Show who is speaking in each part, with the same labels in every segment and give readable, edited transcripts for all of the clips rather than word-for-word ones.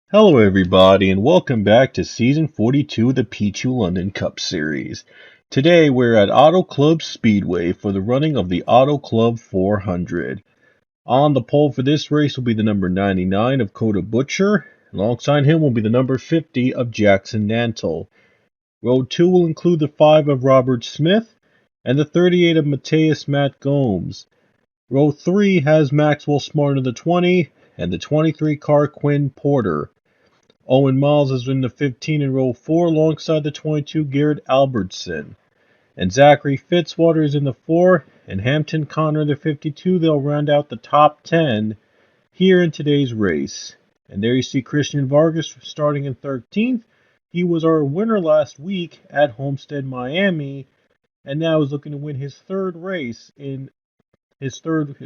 Speaker 1: Hello everybody and welcome back to Season 42 of the Pichu London Cup Series. Today we're at Auto Club Speedway for the running of the Auto Club 400. On the pole for this race will be the number 99 of Coda Butcher. Alongside him will be the number 50 of Jackson Nantle. Row 2 will include the 5 of Robert Smith and the 38 of Mateus Matt Gomes. Row 3 has Maxwell Smart in the 20 and the 23 car Quinn Porter. Owen Miles is in the 15 in row 4 alongside the 22 Garrett Albertson. And Zachary Fitzwater is in the 4 and Hampton Connor the 52. They'll round out the top 10 here in today's race. And there you see Christian Vargas starting in 13th. He was our winner last week at Homestead, Miami, and now is looking to win his third race in his third.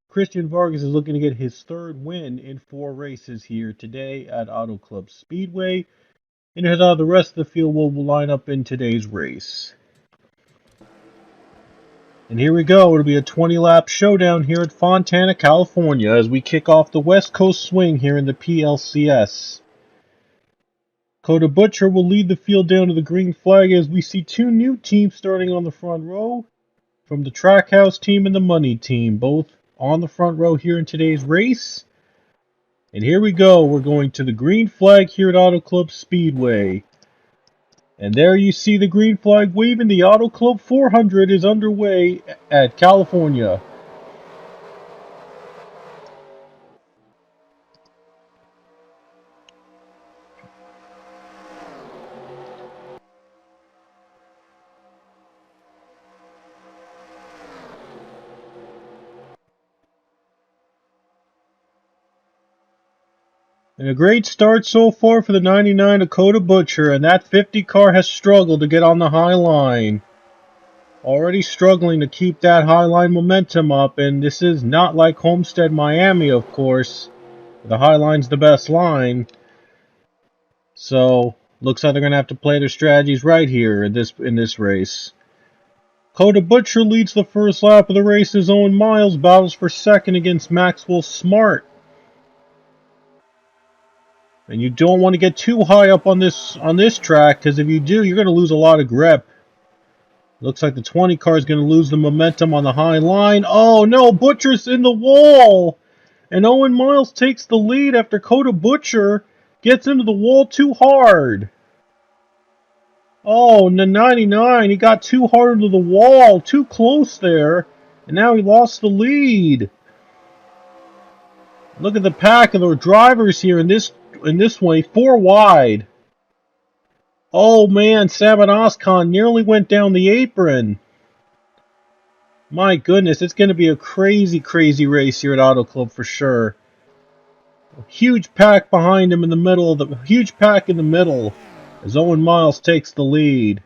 Speaker 1: Christian Vargas is looking to get his third win in 4 races here today at Auto Club Speedway. And here's how the rest of the field will line up in today's race. And here we go. It'll be a 20-lap showdown here at Fontana, California as we kick off the West Coast swing here in the PLCS. Coda Butcher will lead the field down to the green flag as we see 2 new teams starting on the front row from the Trackhouse team and the Money team, both on the front row here in today's race. And here we go. We're going to the green flag here at Auto Club Speedway. And there you see the green flag waving. The Auto Club 400 is underway at California. And a great start so far for the 99 Dakota Butcher, and that 50 car has struggled to get on the high line. Already struggling to keep that high line momentum up, and this is not like Homestead, Miami, of course. The high line's the best line. So, looks like they're going to have to play their strategies right here in this race. Coda Butcher leads the first lap of the race as Owen Miles battles for second against Maxwell Smart. And you don't want to get too high up on this track, because if you do, you're going to lose a lot of grip. Looks like the 20 car is going to lose the momentum on the high line. Oh no, Butcher's in the wall! And Owen Miles takes the lead after Coda Butcher gets into the wall too hard. Oh, the 99, he got too hard into the wall, too close there, and now he lost the lead. Look at the pack of the drivers here in this way, 4 wide. Oh man, Saban Oscon nearly went down the apron. My goodness, it's going to be a crazy, crazy race here at Auto Club for sure. A huge pack behind him in the middle of the huge pack in the middle as Owen Miles takes the lead.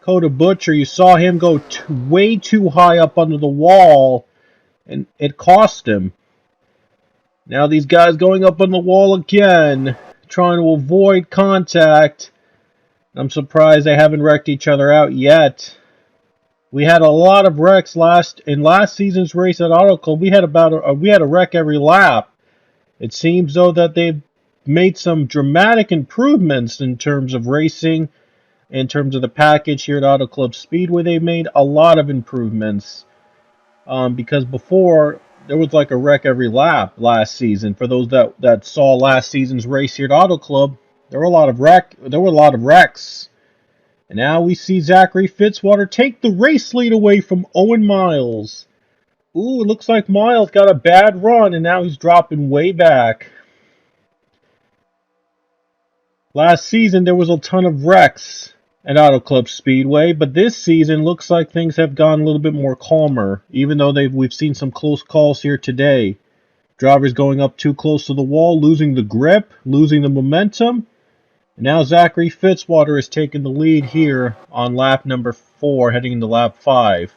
Speaker 1: Coda Butcher, you saw him go way too high up under the wall, and it cost him. Now these guys going up on the wall again, trying to avoid contact. I'm surprised they haven't wrecked each other out yet. We had a lot of wrecks in last season's race at Auto Club. We had a wreck every lap. It seems though that they've made some dramatic improvements in terms of racing, in terms of the package here at Auto Club Speedway. They've made a lot of improvements because before there was like a wreck every lap last season. For those that saw last season's race here at Auto Club, there were a lot of wrecks. And now we see Zachary Fitzwater take the race lead away from Owen Miles. Ooh, it looks like Miles got a bad run, and now he's dropping way back. Last season, there was a ton of wrecks at Auto Club Speedway, but this season looks like things have gone a little bit more calmer, even though we've seen some close calls here today. Drivers going up too close to the wall, losing the grip, losing the momentum. And now Zachary Fitzwater is taking the lead here on lap number 4, heading into lap 5.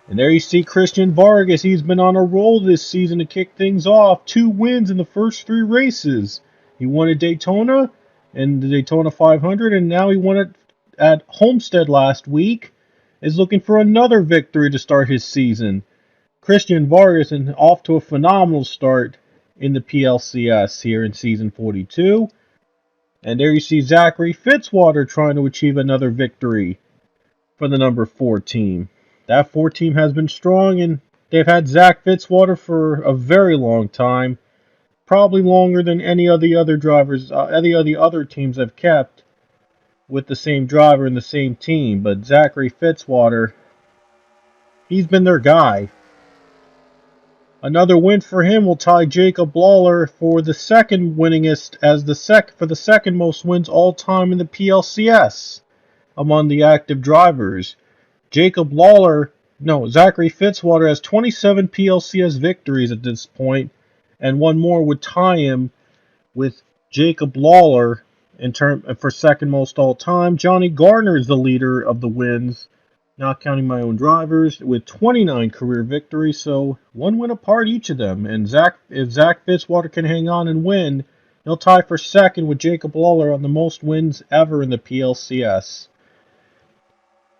Speaker 1: And there you see Christian Vargas. He's been on a roll this season to kick things off. 2 wins in the first 3 races. He won at Daytona and the Daytona 500, and now he won it at Homestead last week. Is looking for another victory to start his season. Christian Vargas is off to a phenomenal start in the PLCS here in Season 42. And there you see Zachary Fitzwater trying to achieve another victory for the number 4 team. That 4 team has been strong, and they've had Zach Fitzwater for a very long time. Probably longer than any of the other drivers, any of the other teams have kept with the same driver and the same team. But Zachary Fitzwater, he's been their guy. Another win for him will tie Jacob Lawler for the second winningest for the second most wins all time in the PLCS among the active drivers. Zachary Fitzwater has 27 PLCS victories at this point, and one more would tie him with Jacob Lawler for second most all time. Johnny Gardner is the leader of the wins, not counting my own drivers, with 29 career victories, so one win apart each of them. And if Zach Fitzwater can hang on and win, he'll tie for second with Jacob Lawler on the most wins ever in the PLCS.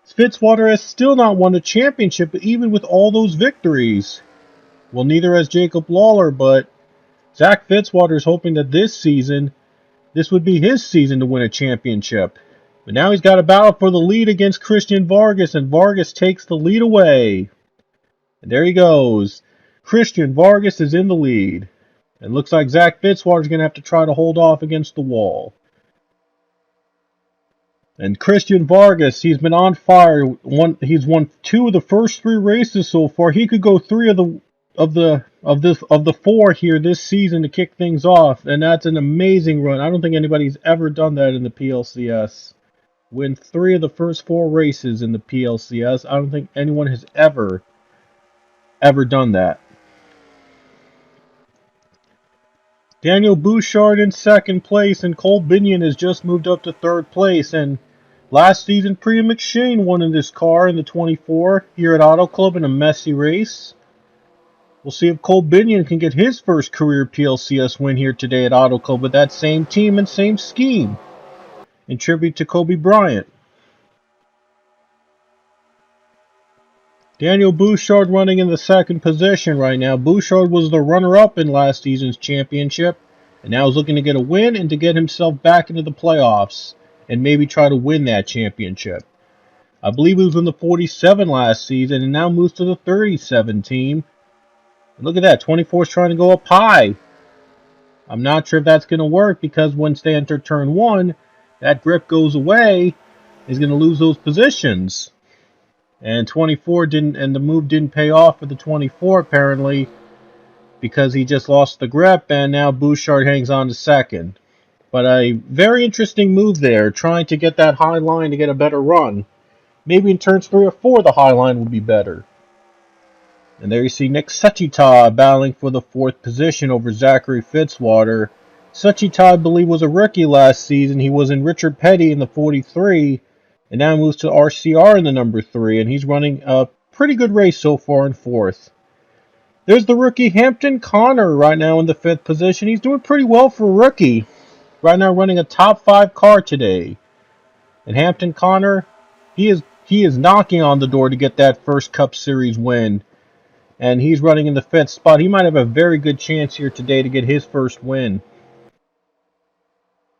Speaker 1: Fitzwater has still not won a championship, even with all those victories. Well, neither has Jacob Lawler, but Zach Fitzwater is hoping that this would be his season to win a championship. But now he's got a battle for the lead against Christian Vargas, and Vargas takes the lead away. And there he goes. Christian Vargas is in the lead. It looks like Zach Fitzwater is going to have to try to hold off against the wall. And Christian Vargas, he's been on fire. He's won 2 of the first 3 races so far. He could go 3 of the 4 here this season to kick things off, and that's an amazing run. I don't think anybody's ever done that in the PLCS. Win 3 of the first 4 races in the PLCS. I don't think anyone has ever done that. Daniel Bouchard in second place, and Cole Binion has just moved up to third place. And last season, Priya McShane won in this car in the 24 here at Auto Club in a messy race. We'll see if Cole Binion can get his first career PLCS win here today at Auto Club with that same team and same scheme, in tribute to Kobe Bryant. Daniel Bouchard running in the second position right now. Bouchard was the runner-up in last season's championship, and now is looking to get a win and to get himself back into the playoffs and maybe try to win that championship. I believe he was in the 47 last season and now moves to the 37 team. And look at that, 24 is trying to go up high. I'm not sure if that's going to work because once they enter turn 1, that grip goes away. He's going to lose those positions. And 24 didn't, and the move didn't pay off for the 24 apparently because he just lost the grip, and now Bouchard hangs on to second. But a very interesting move there, trying to get that high line to get a better run. Maybe in turns 3 or 4 the high line would be better. And there you see Nick Suchita battling for the 4th position over Zachary Fitzwater. Suchita, I believe, was a rookie last season. He was in Richard Petty in the 43, and now moves to RCR in the number 3, and he's running a pretty good race so far in 4th. There's the rookie Hampton Connor right now in the 5th position. He's doing pretty well for a rookie. Right now running a top 5 car today. And Hampton Connor, he is knocking on the door to get that first Cup Series win. And he's running in the 5th spot. He might have a very good chance here today to get his first win.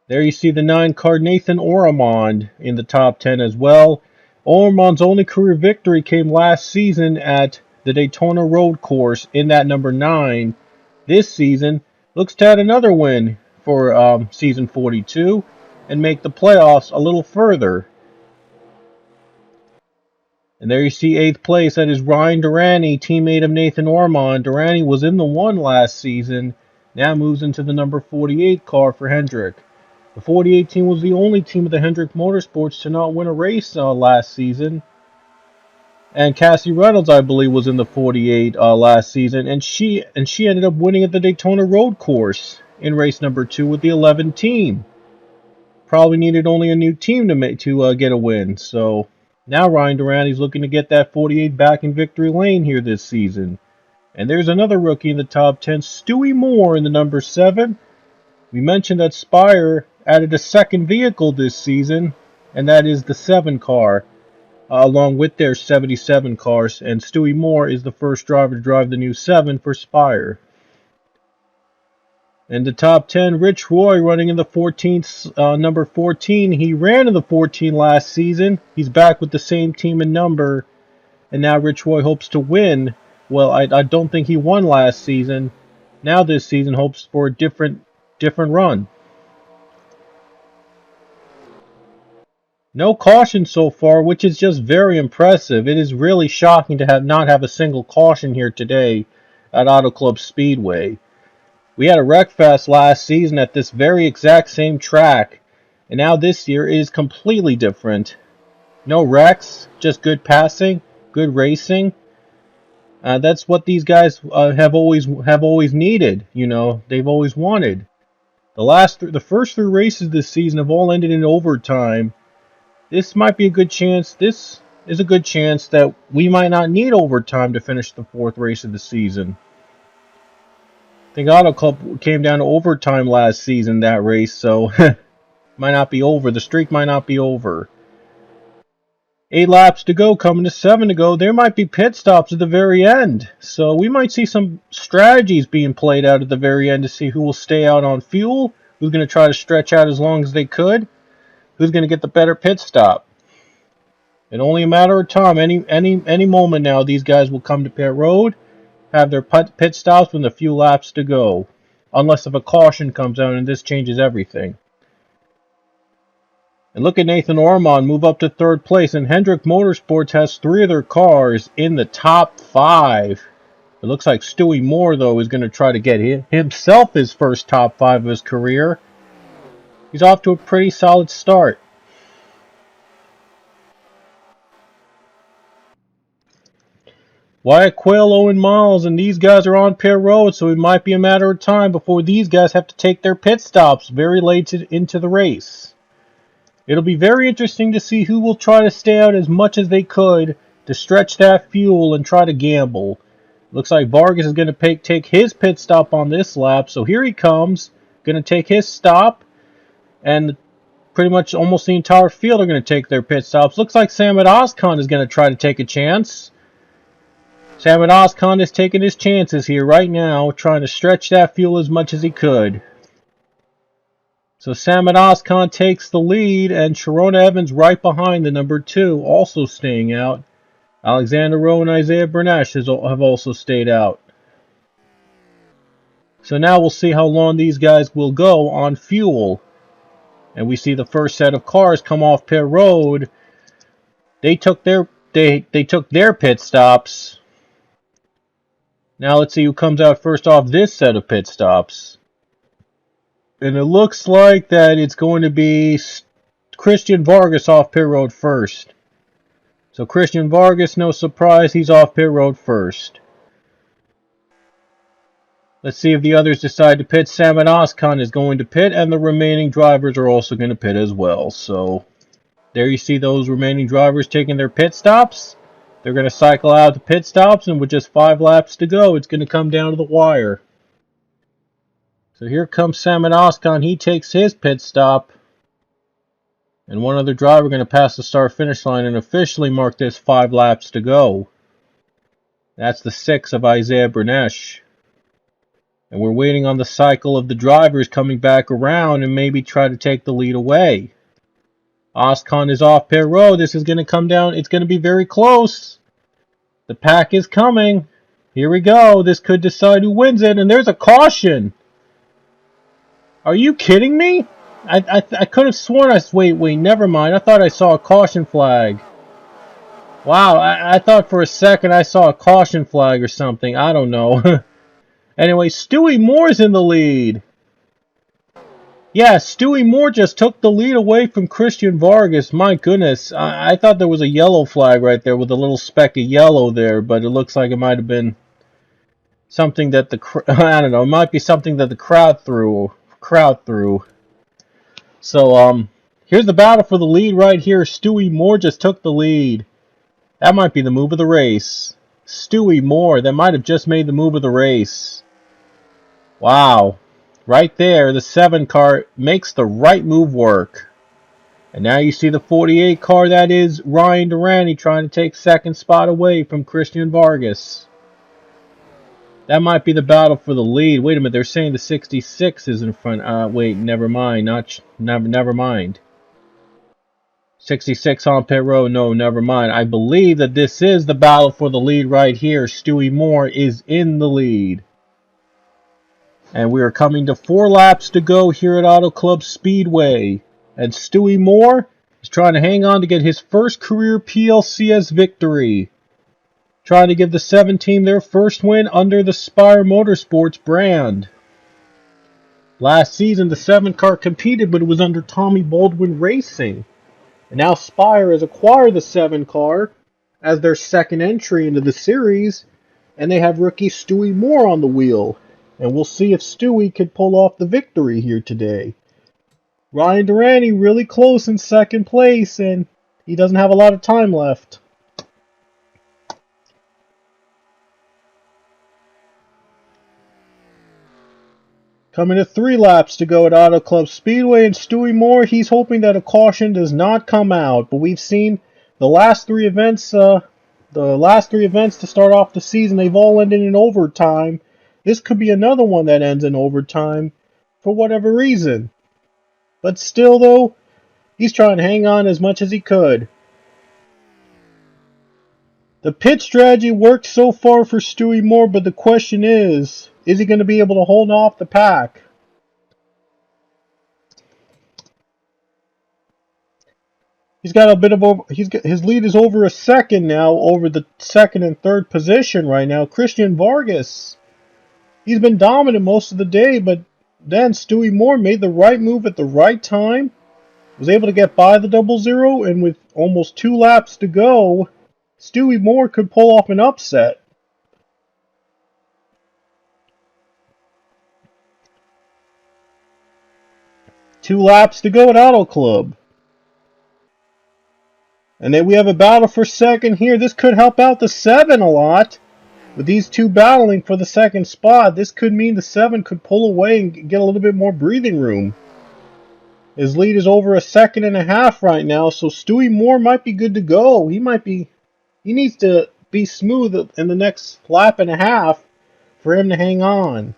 Speaker 1: There you see the 9 car Nathan Ormond in the top 10 as well. Ormond's only career victory came last season at the Daytona Road Course in that number 9. This season looks to add another win for season 42 and make the playoffs a little further. And there you see 8th place. That is Ryan Durrani, teammate of Nathan Ormond. Durrani was in the 1 last season. Now moves into the number 48 car for Hendrick. The 48 team was the only team of the Hendrick Motorsports to not win a race last season. And Cassie Reynolds, I believe, was in the 48 last season. And she ended up winning at the Daytona Road Course in race number 2 with the 11 team. Probably needed only a new team to get a win. So now Ryan Durrani's looking to get that 48 back in victory lane here this season. And there's another rookie in the top 10, Stewart Moore in the number 7. We mentioned that Spire added a second vehicle this season, and that is the 7 car. along with their 77 cars, and Stewart Moore is the first driver to drive the new 7 for Spire. In the top 10, Rich Roy running in the 14th, number 14. He ran in the 14 last season. He's back with the same team and number, and now Rich Roy hopes to win. Well, I don't think he won last season. Now this season hopes for a different run. No caution so far, which is just very impressive. It is really shocking to not have a single caution here today at Auto Club Speedway. We had a wreck fest last season at this very exact same track, and now this year it is completely different. No wrecks, just good passing, good racing. That's what these guys have always needed. You know, they've always wanted. The first 3 races this season have all ended in overtime. This might be a good chance. This is a good chance that we might not need overtime to finish the 4th race of the season. I think Auto Club came down to overtime last season, that race, so might not be over. The streak might not be over. 8 laps to go, coming to 7 to go. There might be pit stops at the very end, so we might see some strategies being played out at the very end to see who will stay out on fuel, who's going to try to stretch out as long as they could, who's going to get the better pit stop. In only a matter of time, any moment now, these guys will come to pit road, have their pit stops with a few laps to go, unless if a caution comes out, and this changes everything. And look at Nathan Ormond move up to 3rd place, and Hendrick Motorsports has 3 of their cars in the top 5. It looks like Stewart Moore, though, is going to try to get himself his first top 5 of his career. He's off to a pretty solid start. Wyatt Quayle, Owen Miles, and these guys are on pit road, so it might be a matter of time before these guys have to take their pit stops very late into the race. It'll be very interesting to see who will try to stay out as much as they could to stretch that fuel and try to gamble. Looks like Vargas is going to take his pit stop on this lap, so here he comes, going to take his stop, and pretty much almost the entire field are going to take their pit stops. Looks like Samad Ozkan is going to try to take a chance. Samad Ozkan is taking his chances here right now, trying to stretch that fuel as much as he could. So Samad Ozkan takes the lead, and Sharona Evans right behind the number 2, also staying out. Alexander Rowe and Isaiah Bernash have also stayed out. So now we'll see how long these guys will go on fuel. And we see the first set of cars come off pit road. They took their pit stops. Now let's see who comes out first off this set of pit stops. And it looks like that it's going to be Christian Vargas off pit road first. So Christian Vargas, no surprise, he's off pit road first. Let's see if the others decide to pit. Samad Ozkan is going to pit, and the remaining drivers are also going to pit as well. So there you see those remaining drivers taking their pit stops. They're going to cycle out the pit stops, and with just 5 laps to go, it's going to come down to the wire. So here comes Samad Ozkan. He takes his pit stop. And one other driver going to pass the start-finish line and officially mark this 5 laps to go. That's the 6 of Isaiah Bernash. And we're waiting on the cycle of the drivers coming back around and maybe try to take the lead away. Ozkan is off pit road. This is going to come down. It's going to be very close. The pack is coming. Here we go. This could decide who wins it. And there's a caution. Are you kidding me? I could have sworn wait, never mind. I thought I saw a caution flag. Wow, I thought for a second I saw a caution flag or something. I don't know. Anyway, Stewart Moore's in the lead. Yeah, Stewart Moore just took the lead away from Christian Vargas. My goodness, I thought there was a yellow flag right there with a little speck of yellow there, but it looks like it might have been something that I don't know, it might be something that the crowd threw. So, here's the battle for the lead right here. Stewart Moore just took the lead. That might be the move of the race. Stewart Moore, that might have just made the move of the race. Wow. Right there, the 7 car makes the right move work. And now you see the 48 car, that is Ryan Durante trying to take second spot away from Christian Vargas. That might be the battle for the lead. Wait a minute, they're saying the 66 is in front. Wait, never mind. Never mind. 66 on pit road. No, never mind. I believe that this is the battle for the lead right here. Stewart Moore is in the lead. And we are coming to 4 laps to go here at Auto Club Speedway. And Stewart Moore is trying to hang on to get his first career PLCS victory. Trying to give the 7 team their first win under the Spire Motorsports brand. Last season, the 7 car competed, but it was under Tommy Baldwin Racing. And now Spire has acquired the 7 car as their second entry into the series, and they have rookie Stewart Moore on the wheel. And we'll see if Stewie can pull off the victory here today. Ryan Durante really close in second place, and he doesn't have a lot of time left. Coming to 3 laps to go at Auto Club Speedway, and Stewart Moore, he's hoping that a caution does not come out. But we've seen the last 3 events, to start off the season, they've all ended in overtime. This could be another one that ends in overtime for whatever reason. But still, though, he's trying to hang on as much as he could. The pit strategy worked so far for Stewart Moore, but the question is he going to be able to hold off the pack? He's got a bit of his lead is over a second now over the second and third position right now. Christian Vargas, he's been dominant most of the day, but then Stewart Moore made the right move at the right time, was able to get by the 00, and with almost 2 laps to go, Stewart Moore could pull off an upset. Two laps to go at Auto Club. And then we have a battle for second here. This could help out the 7 a lot. With these two battling for the second spot, this could mean the 7 could pull away and get a little bit more breathing room. His lead is over a second and a half right now, so Stewart Moore might be good to go. He needs to be smooth in the next lap and a half for him to hang on.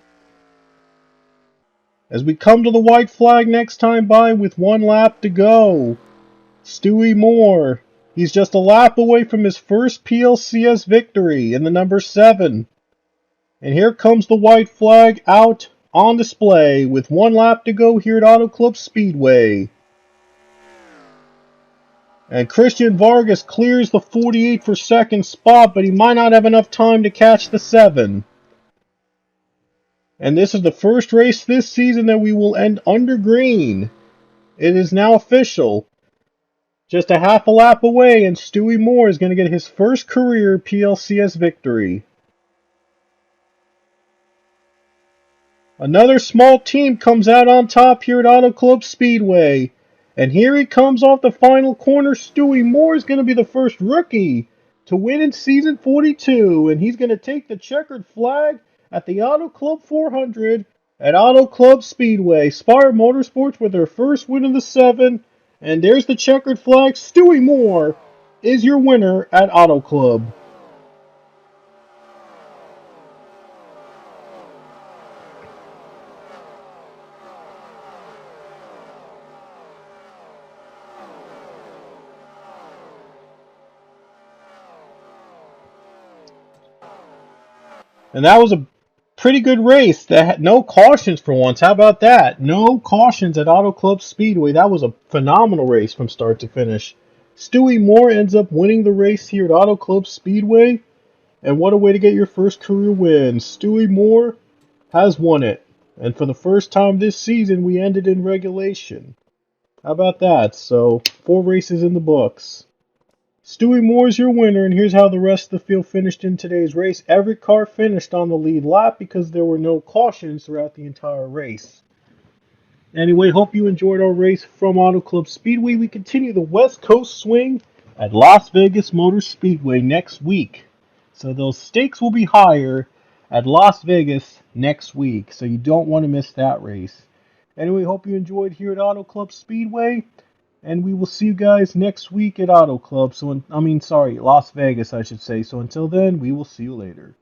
Speaker 1: As we come to the white flag next time by with 1 lap to go, Stewart Moore, he's just a lap away from his first PLCS victory in the number 7. And here comes the white flag out on display with 1 lap to go here at Auto Club Speedway. And Christian Vargas clears the 48 for second spot, but he might not have enough time to catch the 7. And this is the first race this season that we will end under green. It is now official. Just a half a lap away, and Stewart Moore is going to get his first career PLCS victory. Another small team comes out on top here at Auto Club Speedway. And here he comes off the final corner. Stewart Moore is going to be the first rookie to win in Season 42. And he's going to take the checkered flag at the Auto Club 400 at Auto Club Speedway. Spire Motorsports with their first win in the 7. And there's the checkered flag. Stewart Moore is your winner at Auto Club. And that was a pretty good race. That had no cautions for once. How about that? No cautions at Auto Club Speedway. That was a phenomenal race from start to finish. Stewart Moore ends up winning the race here at Auto Club Speedway. And what a way to get your first career win. Stewart Moore has won it. And for the first time this season, we ended in regulation. How about that? So, 4 races in the books. Stewart Moore is your winner, and here's how the rest of the field finished in today's race. Every car finished on the lead lap because there were no cautions throughout the entire race. Anyway, hope you enjoyed our race from Auto Club Speedway. We continue the West Coast swing at Las Vegas Motor Speedway next week. So those stakes will be higher at Las Vegas next week, so you don't want to miss that race. Anyway, hope you enjoyed here at Auto Club Speedway. And we will see you guys next week at Auto Club. Sorry, Las Vegas, I should say. So until then, we will see you later.